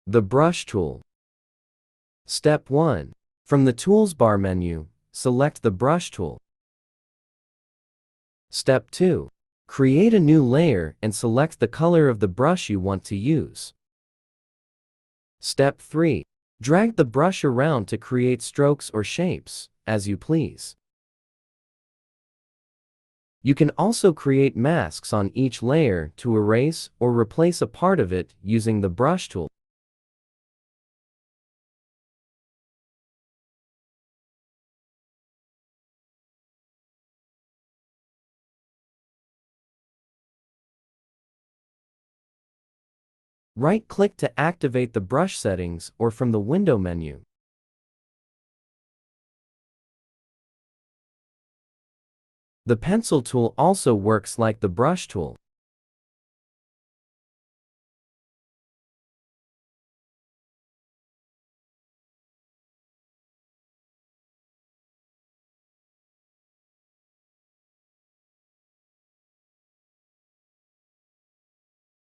The brush tool. Step 1. From the Tools bar menu, select the brush tool. Step 2. Create a new layer and select the color of the brush you want to use. Step 3. Drag the brush around to create strokes or shapes, as you please. You can also create masks on each layer to erase or replace a part of it using the brush tool. Right-click to activate the brush settings or from the window menu. The pencil tool also works like the brush tool.